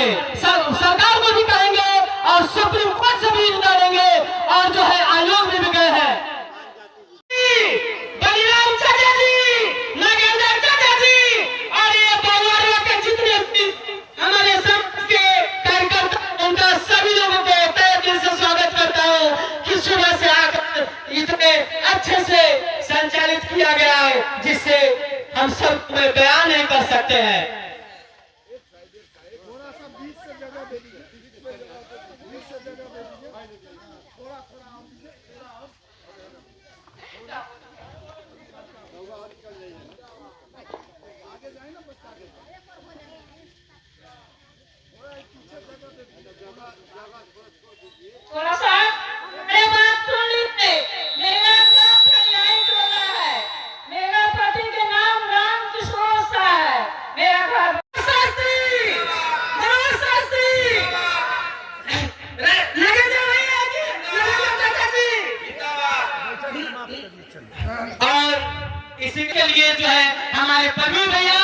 करें, सरकार को भी कहेंगे और सुप्रीम कोर्ट से भी लड़ेंगे और जो है आयोग में भी गए हैं। बलिराम चाचा जी, नागेंद्र चाचा जी और ये बंगालियों के जितने भी हमारे समाज के कार्यकर्ता, उनका सभी लोगों को तहे दिल से स्वागत करता हूँ कि सुबह से आकर इतने अच्छे से संचालित किया गया है जिससे हम सब में बयान नहीं कर सकते हैं। थोड़ा सा मेरे बात सुन लीजिए। मेरा नाम लाइन टोला है, मेरा पति के नाम राम किशोर सा है, मेरा घर और इसी के लिए जो है हमारे प्रवीण भैया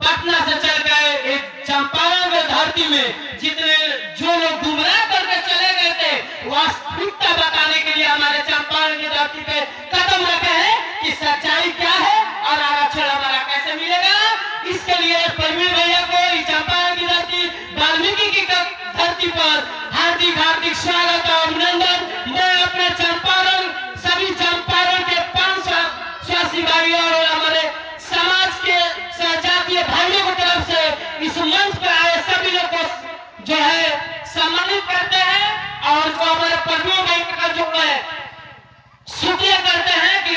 पटना से चल गए एक चंपारण की धरती में, जितने जो लोग गुमराह करके चले गए थे वास्तविकता बताने के लिए हमारे चंपारण की धरती पे कदम रखे हैं कि सच्चाई क्या है और आरक्षण हमारा कैसे मिलेगा। इसके लिए प्रवीण भैया को चंपारण की धरती, वाल्मीकि की धरती पर हार्दिक हार्दिक स्वागत और अभिनंदन। मैं अपने चंपारण, सभी चंपारण के 500 भाई और हमारे समाज के सहजातीय भाइयों की तरफ से इस मंच पर आए सभी लोग को जो है सम्मानित करते हैं और जो हमारे प्रवीण भाई का जो है शुक्रिया करते हैं कि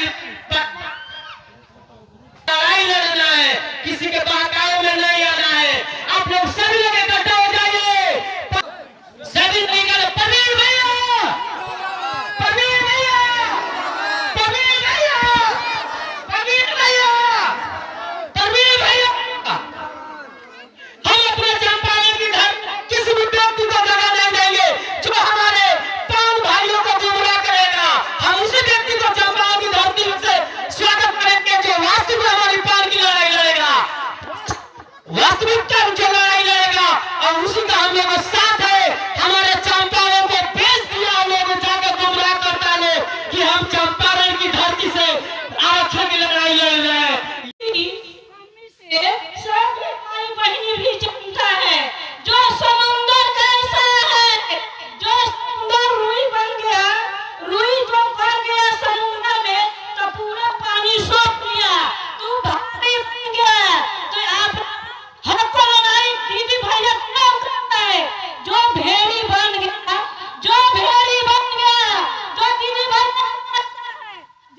लड़ाई लड़ना है, किसी के बहकावे में नहीं आना है। आप लोग सभी लोग इकट्ठा हो जाइए, सभी निकल प्रवीण भैया, प्रवीण भैया, प्रवीण भैया, प्रवीण भैया, प्रवीण भैया। हम अपने चंपारण की घर किसी भी व्यक्ति को जगह नहीं देंगे जो हमारे प्राण भाइयों को गुमराह करेगा। हम उसी व्यक्ति को चंपारण की धरती से स्वागत करेंगे जो वास्तविक में हमारी प्राण की लड़ाई लड़ेगा, वास्तविकता जो लड़ाई लड़ेगा और उसी का हम लोग साथ है। हमारे चंपारण को भेज दिया हम लोग जाकर गुमराह करता है कि हम चंपारण की धरती से आरक्षण की लड़ाई लड़ रहे हैं। भाई बहनी भी जानता है जो समुंदर कैसा है, जो समुंदर रुई बन गया, रुई जो भर गया समुंदर में तो पूरा पानी सोख लिया, तू भारी बन गया। तो आप हमको लड़ाई दीदी भैया क्यों करता है? जो भेड़ी बन गया, जो भेड़ी बन गया, जो दीदी भैया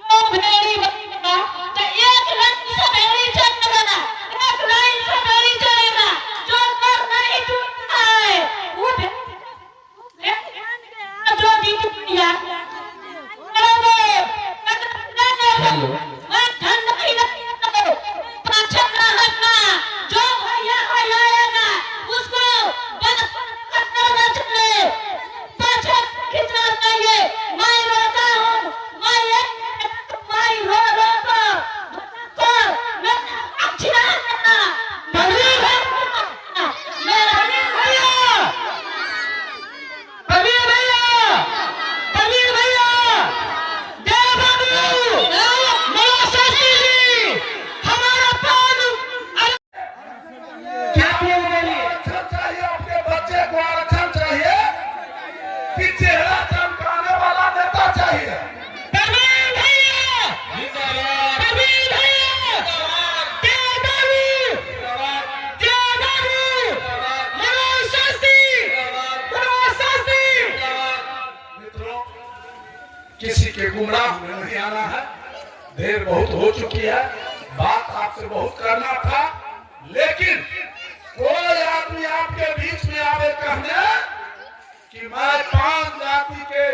जो भेड़ी बन गया तो एक लाइन से भेड़ी चलेगा, एक लाइन से भेड़ी चलेगा। जो कर नहीं टूटता है वो जो दीदी भैया जो भैया आएगा उसको पाछे खिंचना चाहिए। मैं रोता हूँ, मैं रो रो को अच्छा प्रवीण भैया, प्रवीण भैया, प्रवीण भैया, जय बाबू, नमस्ते जी, हमारा प्राण क्या बोल बोलिए। आरक्षण चाहिए, अपने बच्चे को आरक्षण चाहिए कि चेहरा चमकाने वाला नेता चाहिए। प्रवीण भैया, प्रवीण भैया, जय बाबू, जय बाबू, मनोज शास्त्री, मनोज शास्त्री। मित्रों, किसी के गुमराह में नहीं आना है, देर बहुत हो चुकी है, बात आपसे बहुत करना था, लेकिन कोई आदमी आपके बीच में आवे कहने कि मैं 5 जाति के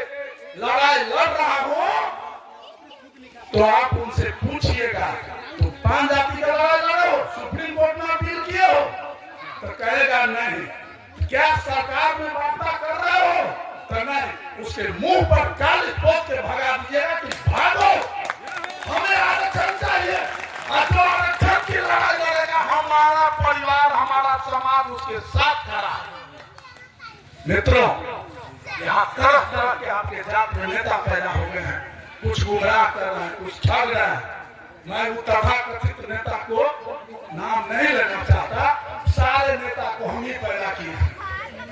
लड़ाई लड़ रहा हूं, तो आप उनसे पूछिएगा तो 5 जाति का लड़ाई लड़े हो, सुप्रीम कोर्ट में अपील किए हो, तो कहेगा नहीं। क्या सरकार में वार्ता कर रहे हो? तो नहीं। उसके मुंह पर काली पोत के भगा दीजिएगा कि भागो, हमें आरक्षण चाहिए। और जो आरक्षण की लड़ाई लड़ेगा, हमारा परिवार, हमारा समाज उसके साथ खड़ा है। मित्रों, यहाँ तरह तरह के आपके जात में नेता पैदा हो गए हैं, कुछ गुमराह कर रहे हैं, कुछ ठग रहे हैं। मैं वो तथाकथित नेता को नाम नहीं लेना चाहता, सारे नेता को हम ही पैदा किए।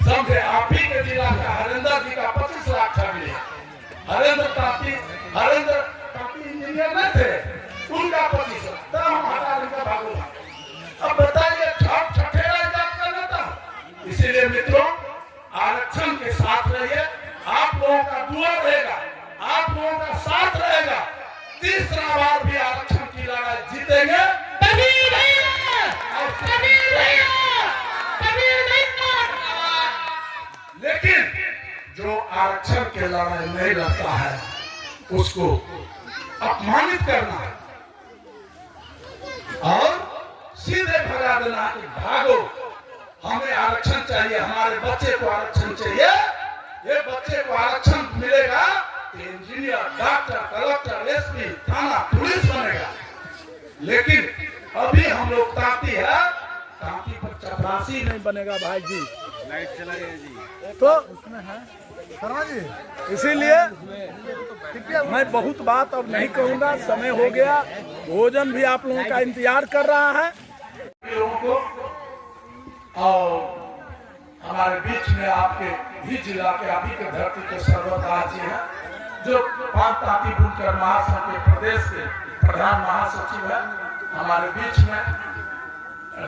समझे, आप ही के जिला का हरेंद्र जी का 25 लाख ठग लिया। हरेंद्र तांती इंजीनियर नहीं थे, उनका 25 लाख, तब हम हटा देंगे भागोगा। अब बताइए, ठग ठठेरा जात का नेता। इसीलिए मित्रों, आरक्षण के साथ रहिए, आप लोगों का दुआ रहेगा, आप लोगों का साथ रहेगा। तीसरा बार भी आरक्षण की लड़ाई जीतेंगे। लेकिन जो आरक्षण के लड़ाई नहीं लड़ता है उसको अपमानित करना है और सीधे भगा देना कि भागो, हमें आरक्षण चाहिए, हमारे बच्चे को आरक्षण चाहिए। ये बच्चे को आरक्षण मिलेगा तो इंजीनियर, डॉक्टर, कलेक्टर, एसपी, थाना, पुलिस बनेगा। लेकिन अभी हम लोग तांती है, तांती पर चपरासी नहीं बनेगा भाई जी। लाइट चला गया जी, तो उसमें है शर्मा जी। इसीलिए मैं बहुत बात अब नहीं कहूँगा, समय हो गया। भोजन भी आप लोगों का इंतजार कर रहा है लोगों को। और हमारे बीच में आपके भी जिला के, आप ही के धरती के सर्वदास जी हैं, जो तांती बुनकर महासंघ के प्रदेश के प्रधान महासचिव है। हमारे बीच में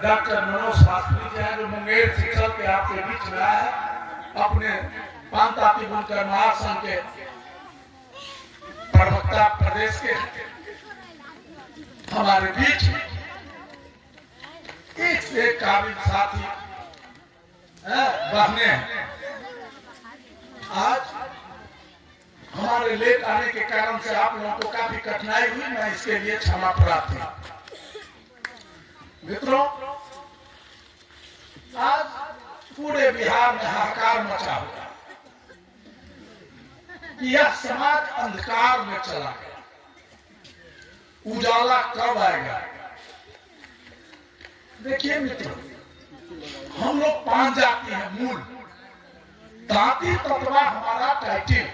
डॉक्टर मनोज शास्त्री जी हैं, जो मुंगेर से चल के आपके बीच में आए हैं, अपने तांती बुनकर महासंघ के प्रवक्ता प्रदेश के। हमारे बीच में एक से एक काबिल साथी बहने हैं। आज हमारे लेट आने के कारण से आप लोगों को काफी कठिनाई हुई, मैं इसके लिए क्षमा प्रार्थी हूं। मित्रों, आज पूरे बिहार में हाहाकार मचा हुआ, यह समाज अंधकार में चला गया, उजाला कब आएगा? देखिए मित्रों, हम लोग 5 जाति हैं मूल। तांती तत्वा हमारा टाइटिल,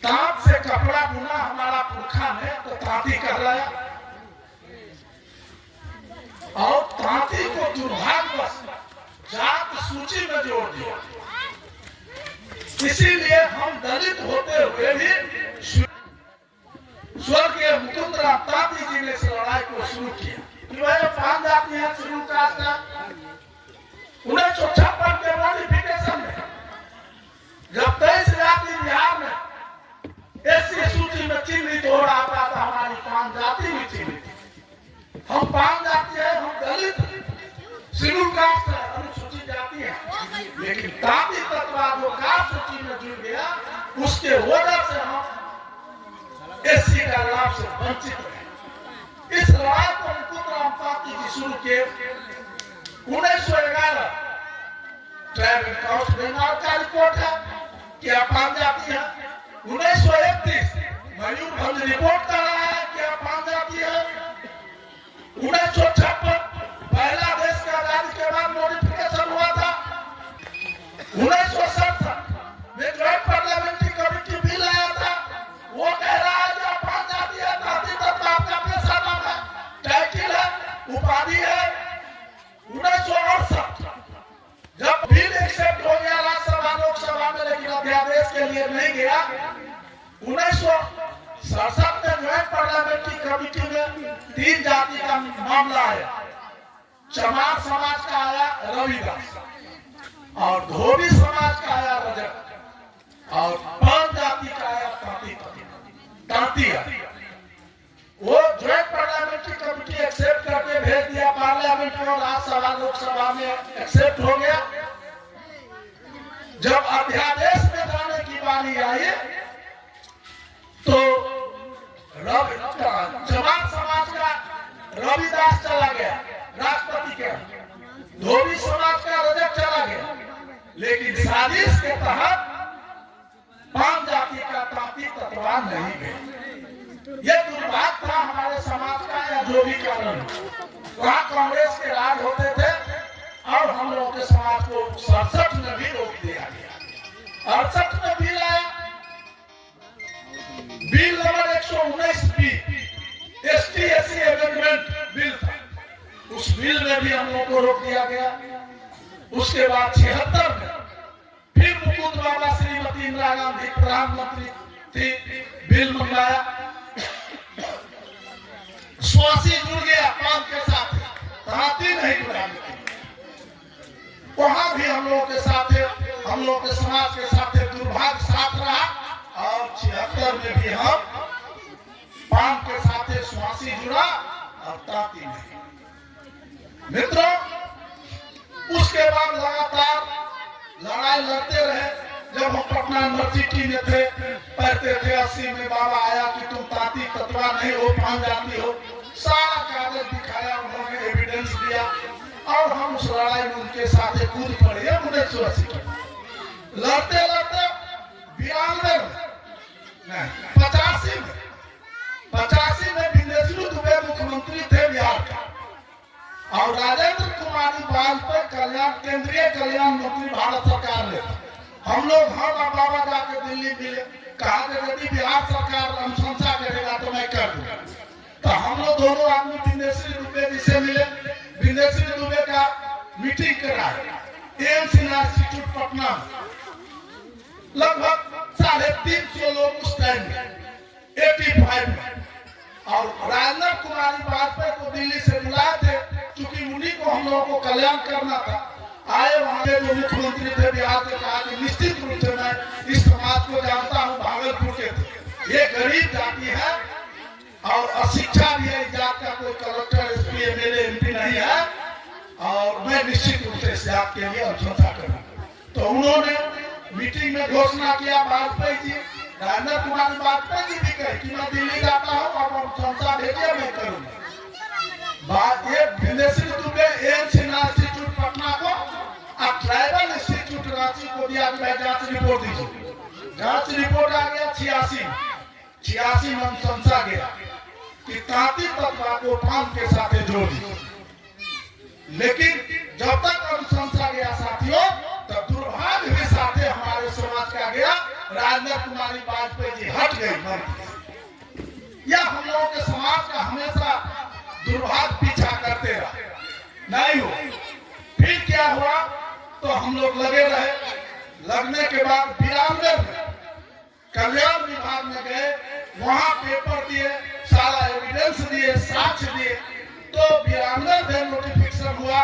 तांत से कपड़ा बुना हमारा पुरखा ने तो तांती कहलाया। और तांती को दुर्भाग्यवश जात सूची में जोड़ दिया। इसीलिए हम दलित होते हुए भी स्वर्गीय मुकुंदराम तांती जी ने इस लड़ाई को शुरू किया कि वह 5 जाति हैं शेड्यूल कास्ट का। 1956 के मॉडिफिकेशन में जब 23 जाति बिहार में एससी सूची में चिन्हित हो रहा था, तो हमारी 5 जाति भी चिन्हित थी। हम 5 जाति है, हम दलित शेड्यूल कास्ट है, अनुसूचित जाति है। लेकिन तांती तत्वा जो कास्ट सूची में जुड़ गया, उसके वजह से हम एससी का लाभ से वंचित रहे। इस लड़ाई को मुकुंदराम तांती जी शुरू किए। 1911 ट्राइब एंड कास्ट बेंगाल का रिपोर्ट है कि आप 5 जाति है। 1931 मयूरभंज रिपोर्ट कर रहा है कि आप 5 जाति है। 1956 पहला देश का आजादी के बाद मॉडिफिकेशन हुआ था। 1967 में ज्वाइंट पार्लियामेंट्री कमेटी बिल आया था, वो कह रहा है कि आप 5 जाति है। तांती तत्व आपका पेशा नाम है, टाइटिल है, उपाधि है। 1968 जब बिल एक्सेप्ट हो गया राज्यसभा लोकसभा में, लेकिन अध्यादेश के लिए नहीं गया। 1967 में ज्वाइंट पार्लियामेंट्री कमेटी में 3 जाति का मामला आया। चमार समाज का आया रविदास, और धोबी समाज का आया रजक, और 5 जाति का आया तांती। वो ज्वाइंट पार्लियामेंट्री कमेटी एक्सेप्ट करके भेज दिया पार्लियामेंट में, राज्यसभा लोकसभा में एक्सेप्ट हो गया। जब अध्यादेश में जाने की बारी आई तो चमार समाज का रविदास चला गया राष्ट्रपति के, धोबी समाज का रजक चला गया। लेकिन साजिश के तहत 5 जाति का तांती तत्वा नहीं गया। यह दुर्भाग्य था हमारे समाज का, या जो भी कारण वहाँ कांग्रेस के राज के समाज को 67 में भी रोक दिया गया। 68 में बिल आया, bill number 119 B ST SC amendment bill था, उस बिल में भी हम लोगों को रोक दिया गया। उसके बाद 76 में फिर मुकुंद बाबा श्रीमती इंदिरा गांधी प्रधानमंत्री थी, बिल मंगाया, स्वासी जुड़ गया पान के साथ, ताती नहीं जुड़ानी, वहां भी हम लोगों के साथ, हम लोग के समाज के साथ दुर्भाग्य साथ रहा। और 76 में भी हम पान के साथ स्वासी जुड़ा और ताती नहीं। मित्रों, उसके बाद लगातार लड़ाई लड़ते रहे। जब हम पटना यूनिवर्सिटी में थे, पढ़ते थे, 80 में बाबा आया कि तुम ताती तत्वा नहीं हो, पान जाती हो, सारा कागज दिखाया, उन्होंने एविडेंस दिया और हम उस लड़ाई में उनके साथ कूद पड़े। 1980 लड़ते लड़ते 92 में 85 में विंदेश्वरी दुबे मुख्यमंत्री थे बिहार का और राजेंद्र कुमारी वाजपेयी कल्याण केंद्रीय कल्याण मंत्री भारत सरकार ने। हम लोग बाबा जाके दिल्ली मिले, कहा कि यदि बिहार सरकार अनुशंसा करेगा तो मैं कर दूंगा। तो हम लोग दोनों आदमी विंदेश्वरी दुबे जी से मिले, विंदेश्वरी दुबे का मीटिंग कराया एम्स इंस्टीट्यूट पटना में। लगभग 350 लोग उस टाइम में 85 में, और राजेंद्र कुमारी वाजपेयी को दिल्ली से बुलाए थे क्योंकि उन्हीं को हम लोगों को कल्याण करना था। आए, वहां के जो मुख्यमंत्री थे बिहार के, कहा कि निश्चित रूप से मैं इस समाज को जानता हूँ, भागलपुर के थे, ये गरीब जाति है और अशिक्षा भी है, जात का कोई कलेक्टर SP MLA MP नहीं है और मैं निश्चित रूप से इस जात के लिए अनुशंसा करूंगा। तो उन्होंने मीटिंग में घोषणा किया, वाजपेयी जी, राजेंद्र कुमार वाजपेयी जी भी कहे कि मैं दिल्ली जाता हूँ और अनुशंसा भेजिए, मैं करूंगा। बात ये विंदेश्वरी दुबे एम्स इंस्टीट्यूट पटना को और ट्राइबल इंस्टीट्यूट रांची को दिया कि मैं जांच रिपोर्ट दीजिए। जांच रिपोर्ट आ गया 86 में अनुशंसा गया कि ताती तत्वा को पान के साथ जोड़ दीजिए। लेकिन जब तक अनुशंसा गया साथियों, तब दुर्भाग्य के साथ हमारे समाज का गया, राजेंद्र कुमारी वाजपेयी जी हट गई। यह हम लोगों के समाज का हमेशा दुर्भाग्य पीछा करते रहे, नहीं हो। फिर क्या हुआ, तो हम लोग लगे रहे। लगने के बाद 92 में कल्याण विभाग में गए, वहां पेपर दिए, सारा एविडेंस दिए, साक्ष्य दिए। तो 92 में नोटिफिकेशन हुआ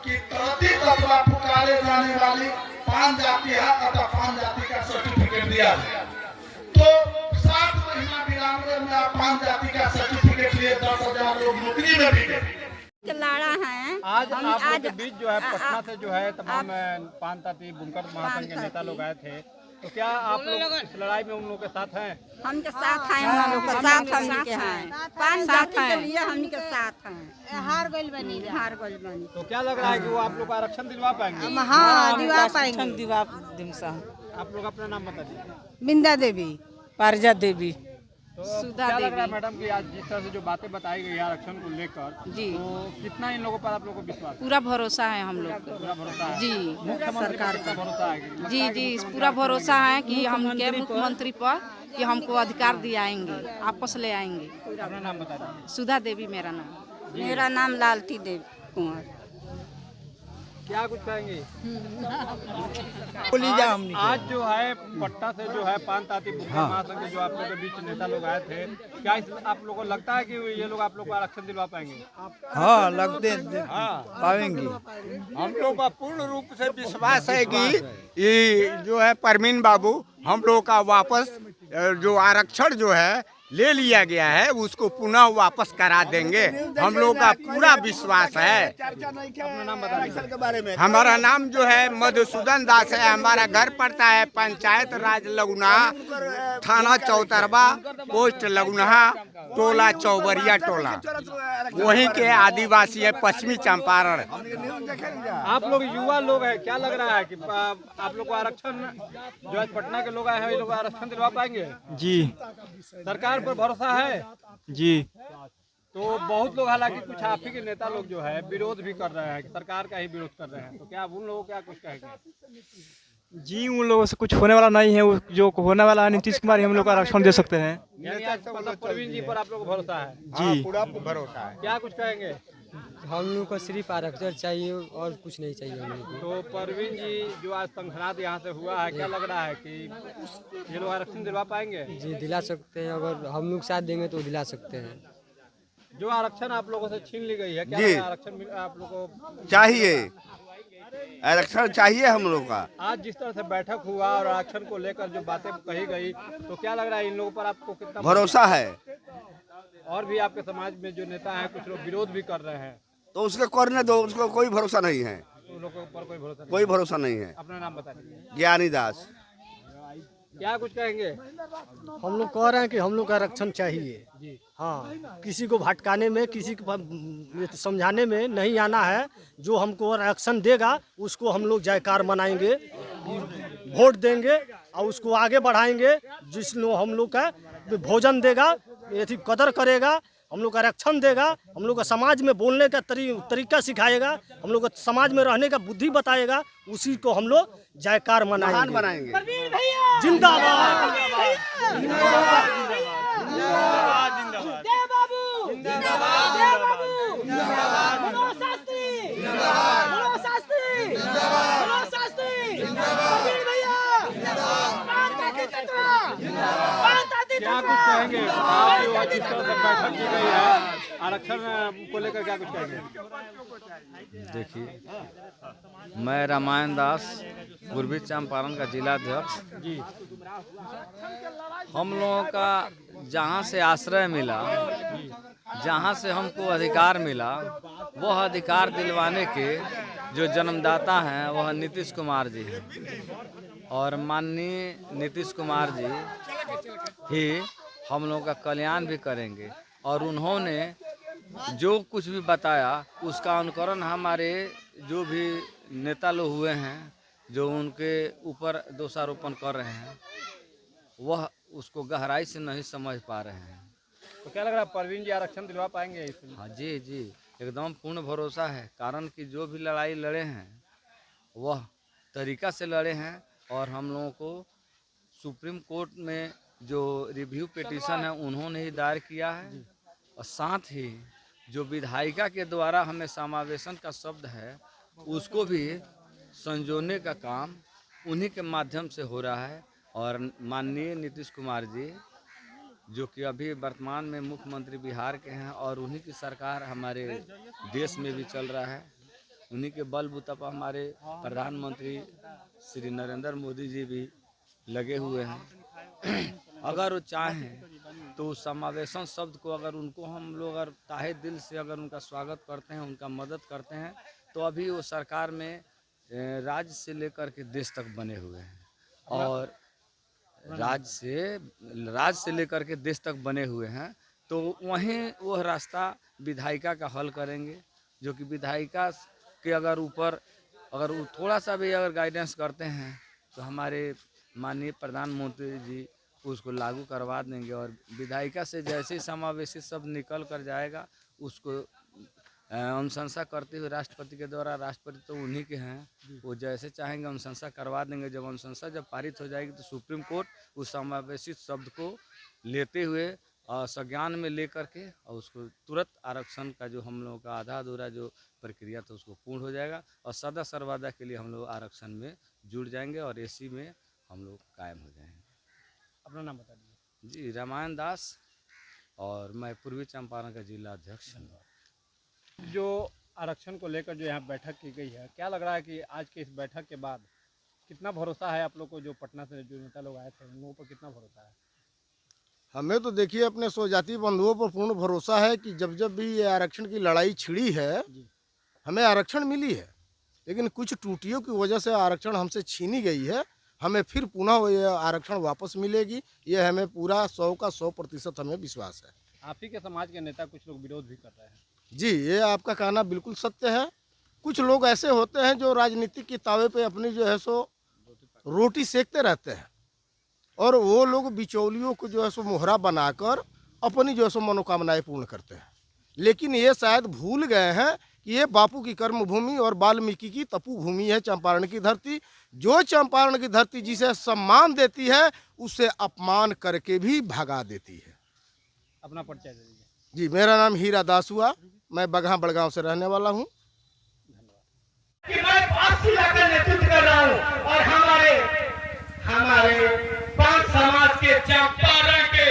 कि ताती तत्वा पुकारे जाने वाली पान जाति है, अतः पान जाति का सर्टिफिकेट दिया गया। तो 7 महीना 92 में आप पान जाति का सर्टिफिकेट लिए 10,000 लोग नौकरी में भी गए। लाड़ा है। आज आप लोग के बीच जो है पटना से जो है तमाम पान ताती बुनकर महासंघ के नेता लोग आए थे, तो क्या आप लोग इस लड़ाई में उन लोगों के साथ हैं? हम के साथ हैं, हम लोग के साथ हम के हैं, पान जाति के लिए हम के साथ हैं। हार गइल बनी। तो क्या लग रहा है कि वो आप लोग को आरक्षण दिलवा पाएंगे? हाँ, दिवा पाएंगे। दिवा दिमसा। आप लोग अपना नाम बता दीजिए। बिंदा देवी, पारिजा देवी, तो सुधा क्या लग रहा है देवी। मैडम कि आज जिस तरह से जो बातें बताई गई है आरक्षण को लेकर, जी। तो कितना इन लोगों पर आप लोगों को विश्वास है? पूरा भरोसा है हम लोग को। पूरा भरोसा है? जी, मुख्यमंत्री सरकार पर भरोसा है? लगता जी है कि जी, पूरा भरोसा है कि हम के मुख्यमंत्री पर कि हमको अधिकार दिलाएंगे, आपस ले आएंगे। अपना नाम बता दीजिए। सुधा देवी मेरा नाम। मेरा नाम लालती देवी कुंवर। क्या कुछ कहेंगे? आज जो है पटना से जो है पान ताती बुनकर महासंघ के जो आप लोग के बीच नेता लोग आए थे, क्या आप लोगों को लगता है कि ये लोग आप लोग को आरक्षण दिलवा पाएंगे? हाँ लगते पाएंगे। हम लोग का पूर्ण रूप से विश्वास है कि ये जो है परवीन बाबू हम लोग का वापस जो आरक्षण जो है ले लिया गया है उसको पुनः वापस करा देंगे। हम लोग का पूरा विश्वास है। अपना नाम बता दीजिए। हमारा नाम जो है मधुसूदन दास है। हमारा घर पड़ता है पंचायत राज लगुनाहा, थाना चौतरबा, पोस्ट लगुनाहा, टोला चौबरिया टोला, वहीं के आदिवासी है, पश्चिमी चंपारण। आप लोग युवा लोग हैं, क्या लग रहा है कि आप लोग को आरक्षण जो आज पटना के लोग आए हैं, ये लोग आरक्षण दिलवा पाएंगे? जी सरकार पर भरोसा है? जी। तो बहुत लोग हालांकि कुछ आप ही के नेता लोग जो है विरोध भी कर रहे हैं, सरकार का ही विरोध कर रहे हैं, तो क्या उन लोगों को क्या कुछ कहेंगे? जी उन लोगों से कुछ होने वाला नहीं है, जो होने वाला है नीतीश कुमार ही हम लोग का आरक्षण दे सकते हैं। यानी आज मतलब प्रवीण जी पर आप लोग को भरोसा है? जी पूरा भरोसा है। क्या कुछ कहेंगे? हम लोग को सिर्फ आरक्षण चाहिए और कुछ नहीं चाहिए हम लोग को। तो प्रवीण जी जो आज संघनाद यहाँ से हुआ है, क्या लग रहा है कि ये लोग आरक्षण दिलवा पाएंगे? जी दिला सकते हैं, अगर हम लोग साथ देंगे तो दिला सकते हैं। जो आरक्षण आप लोगों से छीन ली गई है, क्या जी। लग रहा है आरक्षण आप लोगों को चाहिए, आरक्षण चाहिए हम लोग का। आज जिस तरह से बैठक हुआ और आरक्षण को लेकर जो बातें कही गई, तो क्या लग रहा है इन लोगों पर आपको कितना भरोसा है? और भी आपके समाज में जो नेता हैं कुछ लोग विरोध भी कर रहे हैं, तो उसके करने दो, उसको कोई भरोसा नहीं है, उन लोगों पर कोई भरोसा नहीं। कोई भरोसा नहीं है। अपना नाम बता दीजिए। ज्ञानी दास। क्या कुछ कहेंगे? हम लोग कह रहे हैं कि हम लोग का आरक्षण चाहिए जी। हाँ, किसी को भटकाने में, किसी को समझाने में नहीं आना है। जो हमको आरक्षण देगा उसको हम लोग जयकार मनाएंगे, वोट देंगे और उसको आगे बढ़ाएंगे। जिसने हम लोग का भोजन देगा, यदि कदर करेगा, हम लोग का आरक्षण देगा, हम लोग का समाज में बोलने का तरीका सिखाएगा, हम लोग का समाज में रहने का बुद्धि बताएगा, उसी को हम लोग जयकार महान मनाएंगे। बनाएंगे। जिंदाबाद। क्या कुछ कहेंगे? आप जो आज जिस तरह से बैठक की गई है आरक्षण को लेकर, क्या कुछ कहेंगे? देखिए, मैं रामायण दास, पूर्वी चंपारण का जिलाध्यक्ष जी। हम लोगों का जहाँ से आश्रय मिला, जहाँ से हमको अधिकार मिला, वह अधिकार दिलवाने के जो जन्मदाता हैं वह नीतीश कुमार जी हैं। और माननीय नीतीश कुमार जी ही हम लोगों का कल्याण भी करेंगे। और उन्होंने जो कुछ भी बताया उसका अनुकरण हमारे जो भी नेता लोग हुए हैं, जो उनके ऊपर दोषारोपण कर रहे हैं, वह उसको गहराई से नहीं समझ पा रहे हैं। तो क्या लग रहा है प्रवीण जी आरक्षण दिलवा पाएंगे इसमें? हाँ जी जी, एकदम पूर्ण भरोसा है। कारण कि जो भी लड़ाई लड़े हैं वह तरीका से लड़े हैं। और हम लोगों को सुप्रीम कोर्ट में जो रिव्यू पिटीशन है उन्होंने ही दायर किया है। और साथ ही जो विधायिका के द्वारा हमें समावेशन का शब्द है उसको भी संजोने का काम उन्हीं के माध्यम से हो रहा है। और माननीय नीतीश कुमार जी जो कि अभी वर्तमान में मुख्यमंत्री बिहार के हैं और उन्हीं की सरकार हमारे देश में भी चल रहा है, उन्हीं के बलबूता पर हमारे प्रधानमंत्री श्री नरेंद्र मोदी जी भी लगे हुए हैं। अगर वो चाहें तो समावेशन शब्द को अगर उनको हम लोग अगर ताहे दिल से अगर उनका स्वागत करते हैं, उनका मदद करते हैं, तो अभी वो सरकार में राज्य से लेकर के देश तक बने हुए हैं। और राज्य से लेकर के देश तक बने हुए हैं, तो वहीं वह रास्ता विधायिका का हल करेंगे। जो कि विधायिका के अगर ऊपर अगर वो थोड़ा सा भी अगर गाइडेंस करते हैं तो हमारे माननीय प्रधानमंत्री जी उसको लागू करवा देंगे। और विधायिका से जैसे ही समावेशी सब निकल कर जाएगा उसको अनुशंसा करते हुए राष्ट्रपति के द्वारा, राष्ट्रपति तो उन्हीं के हैं, वो जैसे चाहेंगे अनुशंसा करवा देंगे। जब अनुशंसा जब पारित हो जाएगी तो सुप्रीम कोर्ट उस समावेशी शब्द को लेते हुए संज्ञान में लेकर के और उसको तुरंत आरक्षण का जो हम लोगों का आधा अधूरा जो प्रक्रिया था उसको पूर्ण हो जाएगा। और सदा सर्वदा के लिए हम लोग आरक्षण में जुड़ जाएंगे और एसी में हम लोग कायम हो जाएंगे। अपना नाम बता दीजिए। जी, रामायण दास, और मैं पूर्वी चंपारण का जिला अध्यक्ष हूँ। जो आरक्षण को लेकर जो यहाँ बैठक की गई है, क्या लग रहा है कि आज के इस बैठक के बाद कितना भरोसा है आप लोग को? जो पटना से जो नेता लोग आए थे उन लोगों पर कितना भरोसा है? हमें तो देखिए अपने स्वजाति बंधुओं पर पूर्ण भरोसा है कि जब जब भी ये आरक्षण की लड़ाई छिड़ी है, हमें आरक्षण मिली है, लेकिन कुछ त्रुटियों की वजह से आरक्षण हमसे छीनी गई है। हमें फिर पुनः ये आरक्षण वापस मिलेगी, ये हमें पूरा 100 का 100% हमें विश्वास है। आप ही के समाज के नेता कुछ लोग विरोध भी कर रहे हैं। जी, ये आपका कहना बिल्कुल सत्य है। कुछ लोग ऐसे होते हैं जो राजनीति के तावे पे अपनी जो है सो रोटी सेकते रहते हैं, और वो लोग बिचौलियों को जो है सो मोहरा बनाकर अपनी जो है सो मनोकामनाएं पूर्ण करते हैं। लेकिन ये शायद भूल गए हैं कि ये बापू की कर्म भूमि और वाल्मीकि की तपु भूमि है चंपारण की धरती। जो चंपारण की धरती जिसे सम्मान देती है उसे अपमान करके भी भगा देती है। अपना परिचय दे दीजिए। जी, मेरा नाम हीरा दास हुआ, मैं बगहा बड़गांव से रहने वाला हूँ। कि मैं 80 लाख का नेतृत्व कर रहा हूँ और हमारे 5 समाज के चंपारण के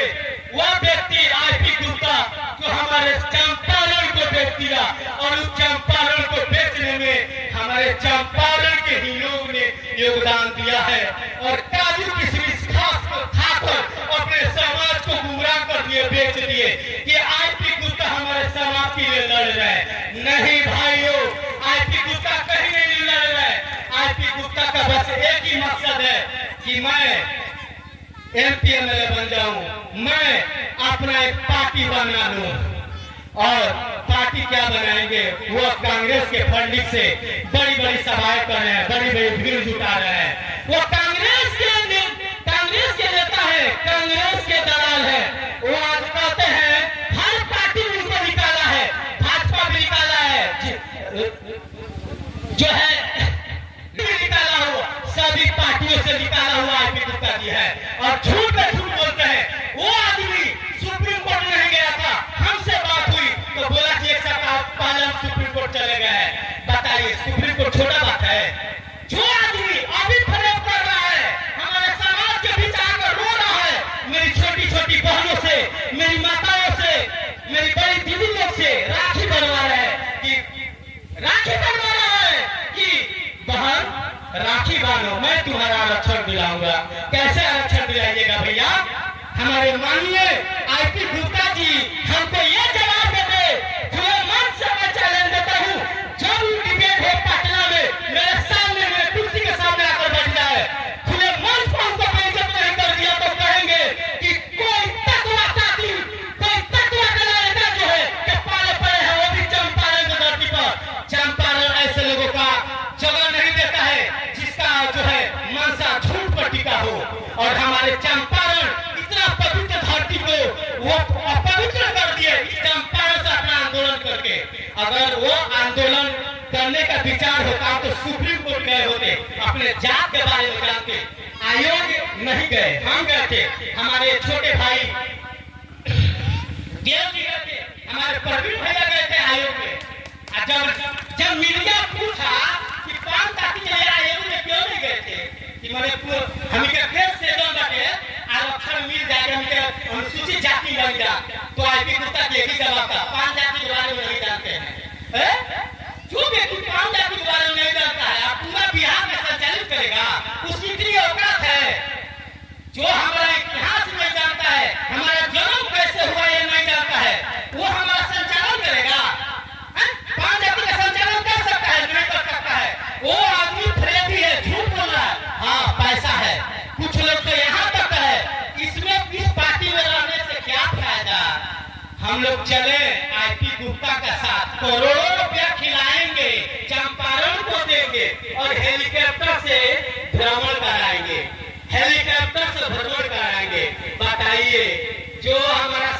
वो व्यक्ति आईपी गुप्ता जो हमारे चंपारण को बेच दिया और उस चंपारण को बेचने में हमारे चंपारण के ही लोग ने योगदान दिया है और काजू किशमिश खाकर अपने समाज को गुमराह कर दिए, बेच दिए कि आईपी गुप्ता हमारे समाज के लिए लड़ रहे। नहीं भाइयों, आईपी गुप्ता कहीं नहीं लड़ रहे। आईपी गुप्ता का बस एक ही मकसद है कि मैं MP MLA बन जाऊं, मैं अपना एक पार्टी बना लूं। और पार्टी क्या बनाएंगे? वो कांग्रेस के फंडिंग से बड़ी बड़ी सभाएं कर रहे हैं, बड़ी बड़ी भीड़ जुटा रहे हैं। वो कांग्रेस के नेता है, कांग्रेस के दलाल है। वो आज कहते हैं हर पार्टी ने उनको निकाला है, भाजपा भी निकाला है, जो है निकाला हुआ, सभी पार्टियों से निकाला हुआ आईपी गुप्ता जी है। और झूठ पे झूठ बोलते हैं। वो आदमी सुप्रीम कोर्ट नहीं गया था, हमसे बात हुई तो बोला कि एक सप्ताह पहले सुप्रीम कोर्ट चले गए। बताइए, सुप्रीम कोर्ट छोटा बात है? जो आदमी अभी फरेब कर रहा है, हमारे समाज के बीच आकर रो रहा है, मेरी छोटी छोटी बहनों से, मेरी माताओं से, मेरी बड़ी दीदी लोग से राखी बनवा रहा है कि बहन राखी बांधो, मैं तुम्हारा आरक्षण दिलाऊंगा। कैसे आरक्षण दिलाइएगा भैया? हमारे माननीय आईपी गुप्ता जी हमको ये जवाब देते, खुले मन से मैं चैलेंज देता हूँ, जब डिबेट हो पटना में मेरे सामने में कुर्सी के सामने आकर बैठ जाए, खुले मन से हमको बेइज्जत नहीं कर दिया तो कहेंगे कि कोई तकवा ताती, कोई तकवा का नेता जो है कि पाले पड़े हैं, वो भी चंपारण की धरती पर। चंपारण ऐसे लोगों का जगह नहीं देता है जिसका जो है मनसा झूठ पर टिका हो। और हमारे चंपारण इतना पवित्र धरती को वो अपवित्र कर दिए इस चंपारण से अपना आंदोलन करके। अगर वो आंदोलन करने का विचार होता तो सुप्रीम कोर्ट गए होते, अपने जात के बारे में जानते। आयोग नहीं गए, हम गए थे, हमारे छोटे भाई देव जी गए थे, हमारे प्रवीण भैया गए थे आयोग में। जब मीडिया पूछा कि 5 तारीख के लिए आयोग में क्यों नहीं गए थे, कि मैंने हम के खेत से दो बाटे आरक्षण मिल जाएगा, हम के अनुसूचित जाति बन जा, तो आईपी गुप्ता एक ही जवाब था, 5 जाति के बारे में नहीं जानते हैं। क्यों व्यक्ति 5 जाति के बारे में नहीं जानता है? आप पूरा बिहार में संचालित करेगा, उसकी इतनी औकात है? जो हमारा इतिहास नहीं जानता है, हमारा जन्म कैसे हुआ ये नहीं जानता है, वो हमारा संचालन करेगा? 5 जाति का संचालन कर सकता है? नहीं कर सकता है। वो आदमी फरेबी है, झूठ बोल रहा है। हाँ, पैसा है। कुछ लोग तो यहाँ तक है, इसमें इस पार्टी में रहने से क्या फायदा? हम लोग चले आईपी गुप्ता का साथ, करोड़ों रुपया खिलाएंगे, चंपारण को देंगे और हेलीकॉप्टर से भ्रमण कराएंगे, हेलीकॉप्टर से भ्रमण कराएंगे। बताइए, जो हमारा